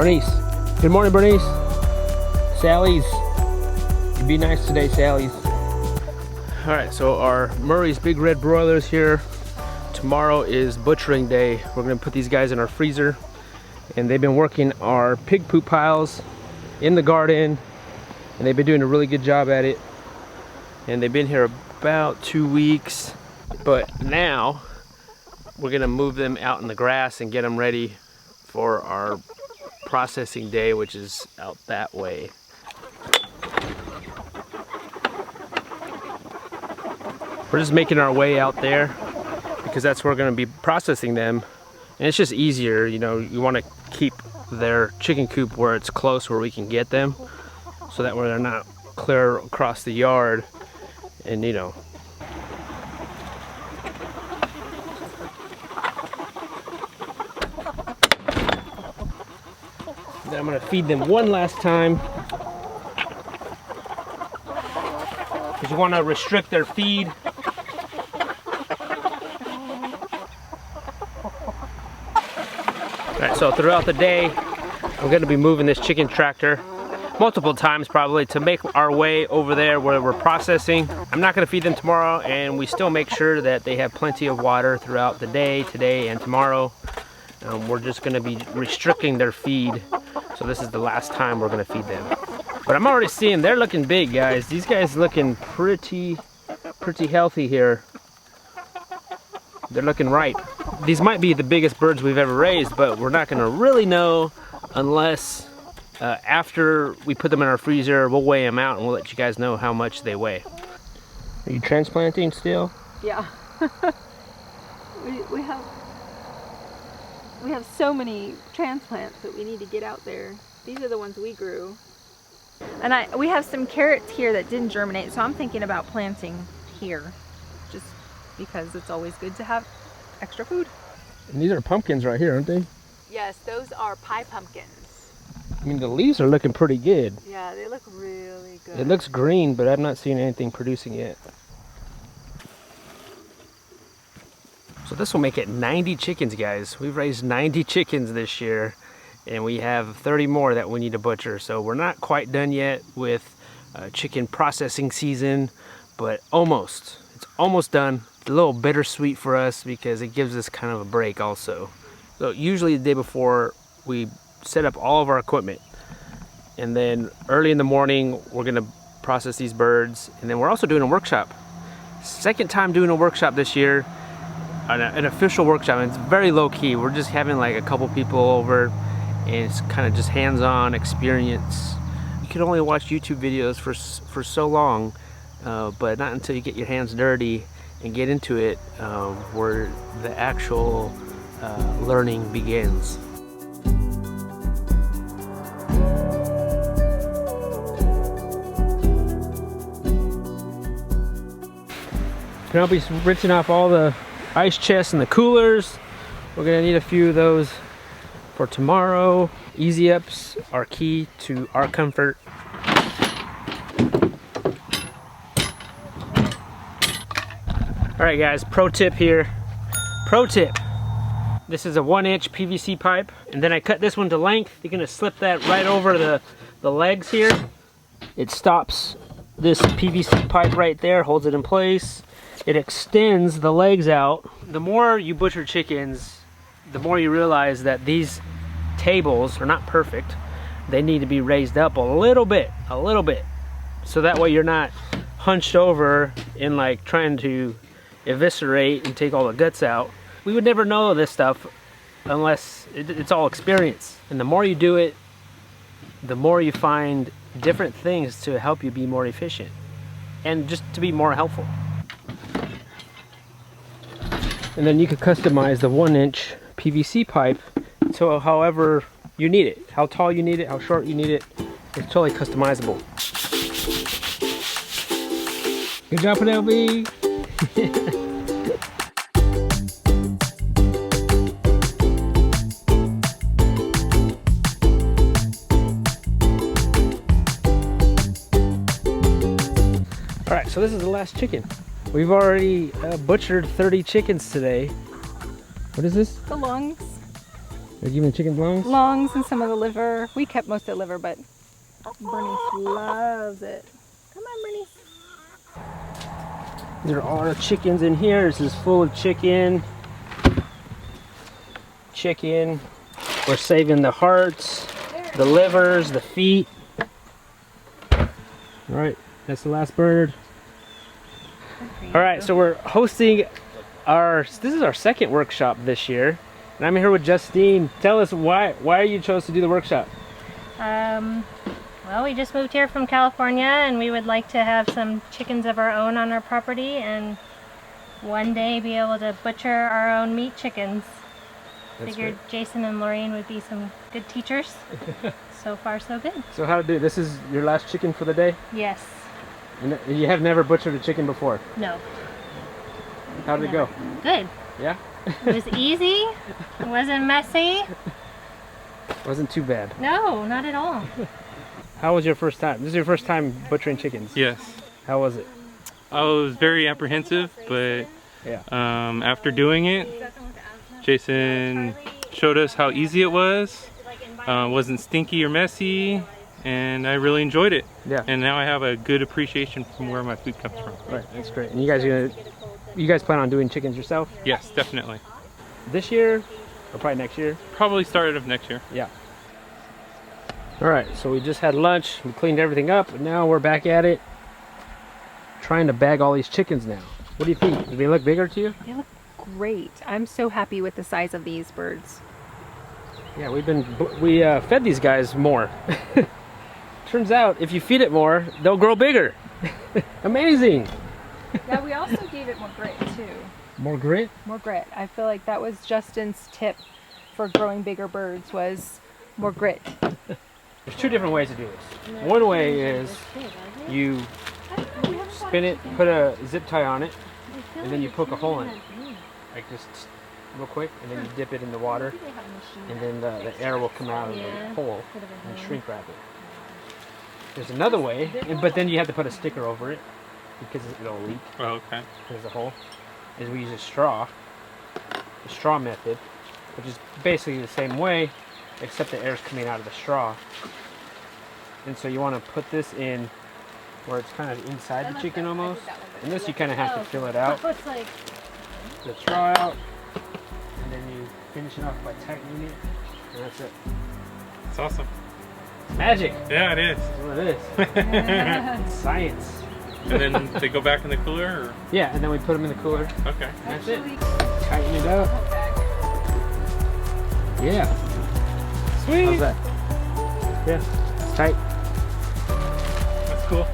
Bernice. Good morning, Bernice. Sally's. You be nice today, Sally's. All right, so our Murray's Big Red broilers here. Tomorrow is butchering day. We're gonna put these guys in our freezer, and they've been working our pig poop piles in the garden, and they've been doing a really good job at it. And they've been here about 2 weeks, but now we're gonna move them out in the grass and get them ready for our processing day, which is out that way. We're just making our way out there because that's where we're going to be processing them, and it's just easier. You know, you want to keep their chicken coop where it's close, where we can get them, so that way they're not clear across the yard. And you know, then I'm going to feed them one last time, because you want to restrict their feed. Alright, so throughout the day, we're going to be moving this chicken tractor multiple times probably to make our way over there where we're processing. I'm not going to feed them tomorrow, and we still make sure that they have plenty of water throughout the day, today and tomorrow. We're just going to be restricting their feed. So this is the last time we're gonna feed them. But I'm already seeing they're looking big, guys. These guys looking pretty healthy here. They're looking ripe. These might be the biggest birds we've ever raised, but we're not gonna really know unless after we put them in our freezer. We'll weigh them out and we'll let you guys know how much they weigh. Are you transplanting still? Yeah. We have so many transplants that we need to get out there. These are the ones we grew. And we have some carrots here that didn't germinate, so I'm thinking about planting here, just because it's always good to have extra food. And these are pumpkins right here, aren't they? Yes, those are pie pumpkins. I mean, the leaves are looking pretty good. Yeah, they look really good. It looks green, but I've not seen anything producing yet. So this will make it 90 chickens, guys. We've raised 90 chickens this year, and we have 30 more that we need to butcher. So we're not quite done yet with chicken processing season, but almost. It's almost done. It's a little bittersweet for us because it gives us kind of a break also. So usually the day before, we set up all of our equipment, and then early in the morning we're gonna process these birds, and then we're also doing a workshop. Second time doing a workshop this year. An official workshop, and it's very low-key. We're just having like a couple people over, and it's kind of just hands-on experience. You can only watch YouTube videos for so long, but not until you get your hands dirty and get into it, where the actual learning begins. I'll be rinsing off all the ice chests and the coolers. We're gonna need a few of those for tomorrow. Easy ups are key to our comfort. All right, guys, pro tip here. Pro tip. This is a 1-inch PVC pipe, and then I cut this one to length. You're gonna slip that right over the legs here. It stops this PVC pipe right there, holds it in place. It extends the legs out. The more you butcher chickens, the more you realize that these tables are not perfect. They need to be raised up a little bit, so that way you're not hunched over and like trying to eviscerate and take all the guts out. We would never know this stuff unless it's all experience. And the more you do it, the more you find different things to help you be more efficient and just to be more helpful. And then you can customize the 1-inch PVC pipe to however you need it, how tall you need it, how short you need it. It's totally customizable. Good job, Penelope. All right, so this is the last chicken. We've already butchered 30 chickens today. What is this? The lungs. Are you giving the chickens lungs? Lungs and some of the liver. We kept most of the liver, but Bernice loves it. Come on, Bernice. There are chickens in here. This is full of chicken. Chicken. We're saving the hearts, the livers, the feet. All right, that's the last bird. All right, so we're hosting this is our second workshop this year. And I'm here with Justine. Tell us why you chose to do the workshop. Well, we just moved here from California and we would like to have some chickens of our own on our property and one day be able to butcher our own meat chickens. Figured great. Jason and Lorraine would be some good teachers. So far, so good. So how to do this is your last chicken for the day? Yes. And you have never butchered a chicken before? No. How did it go? Good. Yeah? It was easy. It wasn't messy. Wasn't too bad. No, not at all. How was your first time? This is your first time butchering chickens? Yes. How was it? I was very apprehensive, but yeah. After doing it, Jason showed us how easy it was. Wasn't stinky or messy, and I really enjoyed it. Yeah. And now I have a good appreciation from where my food comes from. Right, that's great. And you guys plan on doing chickens yourself? Yes, definitely. This year, or probably next year? Probably start of next year. Yeah. All right, so we just had lunch. We cleaned everything up, and now we're back at it, trying to bag all these chickens now. What do you think? Do they look bigger to you? They look great. I'm so happy with the size of these birds. Yeah, we fed these guys more. Turns out, if you feed it more, they'll grow bigger. Amazing. Yeah, we also gave it more grit too. More grit? More grit. I feel like that was Justin's tip for growing bigger birds was more grit. There's two different ways to do this. One way is you spin it, put a zip tie on it, and then you poke a hole in it. Like just real quick, and then you dip it in the water, and then the air will come out of the hole and shrink wrap it. There's another way, but then you have to put a sticker over it because it'll leak. Oh, okay. There's a hole. Is we use a straw, the straw method, which is basically the same way, except the air's coming out of the straw. And so you want to put this in where it's kind of inside the chicken almost. And this you kind of have to fill it out. The straw out, and then you finish it off by tightening it, and that's it. It's awesome. Magic! Yeah, it is. That's what it is. It's science. And then they go back in the cooler? Or? Yeah, and then we put them in the cooler. Okay. That's it. Tighten it up. Yeah. Sweet. How's that? Yeah, it's tight. That's cool.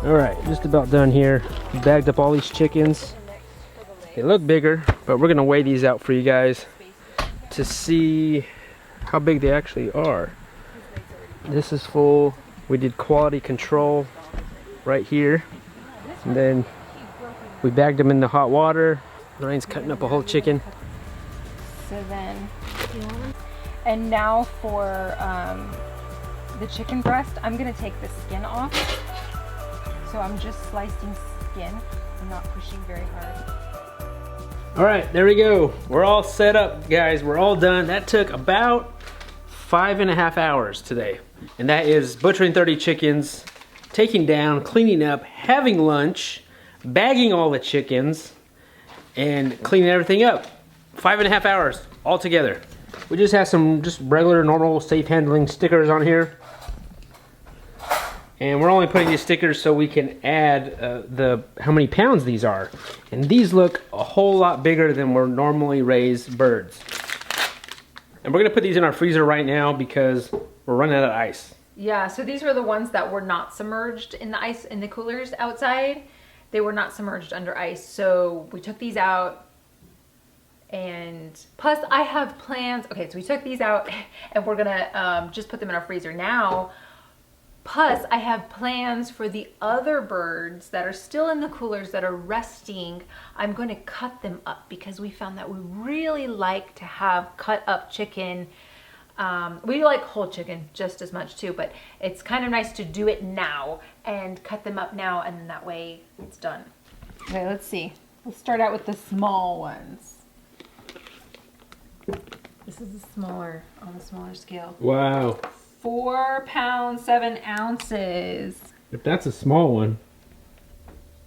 Alright, just about done here. We bagged up all these chickens. They look bigger, but we're going to weigh these out for you guys to see how big they actually are. This is full. We did quality control right here. And then we bagged them in the hot water. Lorraine's cutting up a whole chicken. So then, and now for the chicken breast, I'm going to take the skin off. So I'm just slicing skin. I'm not pushing very hard. All right, there we go. We're all set up, guys. We're all done. That took about 5.5 hours today. And that is butchering 30 chickens, taking down, cleaning up, having lunch, bagging all the chickens, and cleaning everything up. 5.5 hours all together. We just have some just regular, normal, safe handling stickers on here. And we're only putting these stickers so we can add how many pounds these are. And these look a whole lot bigger than we're normally raised birds. And we're gonna put these in our freezer right now because we're running out of ice. Yeah, so these were the ones that were not submerged in the ice in the coolers outside. They were not submerged under ice. So we took these out. And plus I have plans. Okay, so we took these out and we're gonna just put them in our freezer now. Plus, I have plans for the other birds that are still in the coolers that are resting. I'm going to cut them up because we found that we really like to have cut up chicken. We like whole chicken just as much too, but it's kind of nice to do it now and cut them up now, and then that way it's done. Okay, let's see. Let's start out with the small ones. This is the smaller, on the smaller scale. Wow. 4 pounds, 7 ounces. If that's a small one.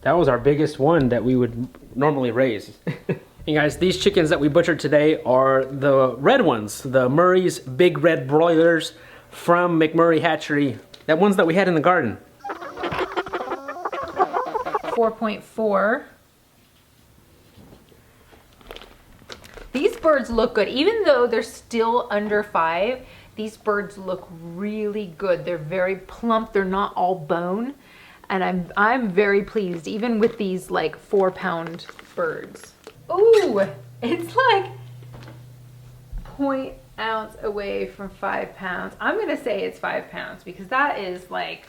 That was our biggest one that we would normally raise. And guys, these chickens that we butchered today are the red ones, the Murray's Big Red Broilers from McMurray Hatchery. That ones that we had in the garden. 4.4. These birds look good. Even though they're still under 5, these birds look really good. They're very plump. They're not all bone. And I'm very pleased, even with these like 4-pound birds. Ooh, it's like 0.1 ounce away from 5 pounds. I'm gonna say it's 5 pounds because that is like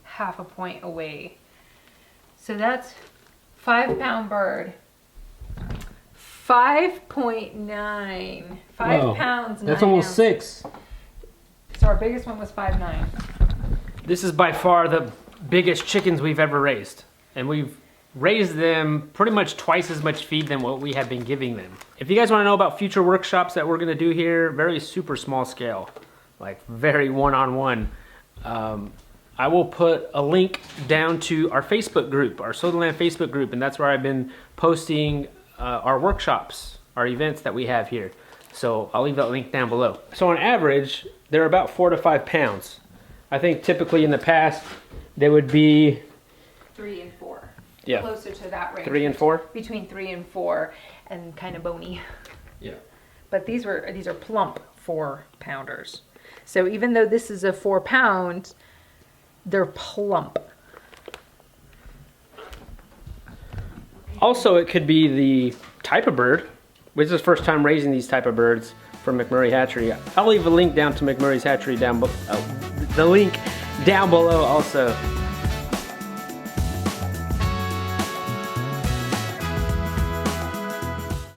half a point away. So that's 5-pound bird. 5.9. 5 pounds, 9 That's almost ounces. 6. So our biggest one was 5.9. This is by far the biggest chickens we've ever raised. And we've raised them pretty much twice as much feed than what we have been giving them. If you guys want to know about future workshops that we're going to do here, very super small scale, like very one-on-one, I will put a link down to our Facebook group, our Sow the Land Facebook group, and that's where I've been posting our workshops, our events that we have here. So I'll leave that link down below. So on average, they're about 4 to 5 pounds. I think typically in the past, they would be 3 and 4. Yeah. Closer to that range. 3 and 4? Between 3 and 4 and kind of bony. Yeah. But these are plump 4-pounders. So even though this is a 4 pound, they're plump. Also, it could be the type of bird. This is the first time raising these type of birds from McMurray Hatchery. I'll leave a link down to McMurray's Hatchery down below. The link down below also.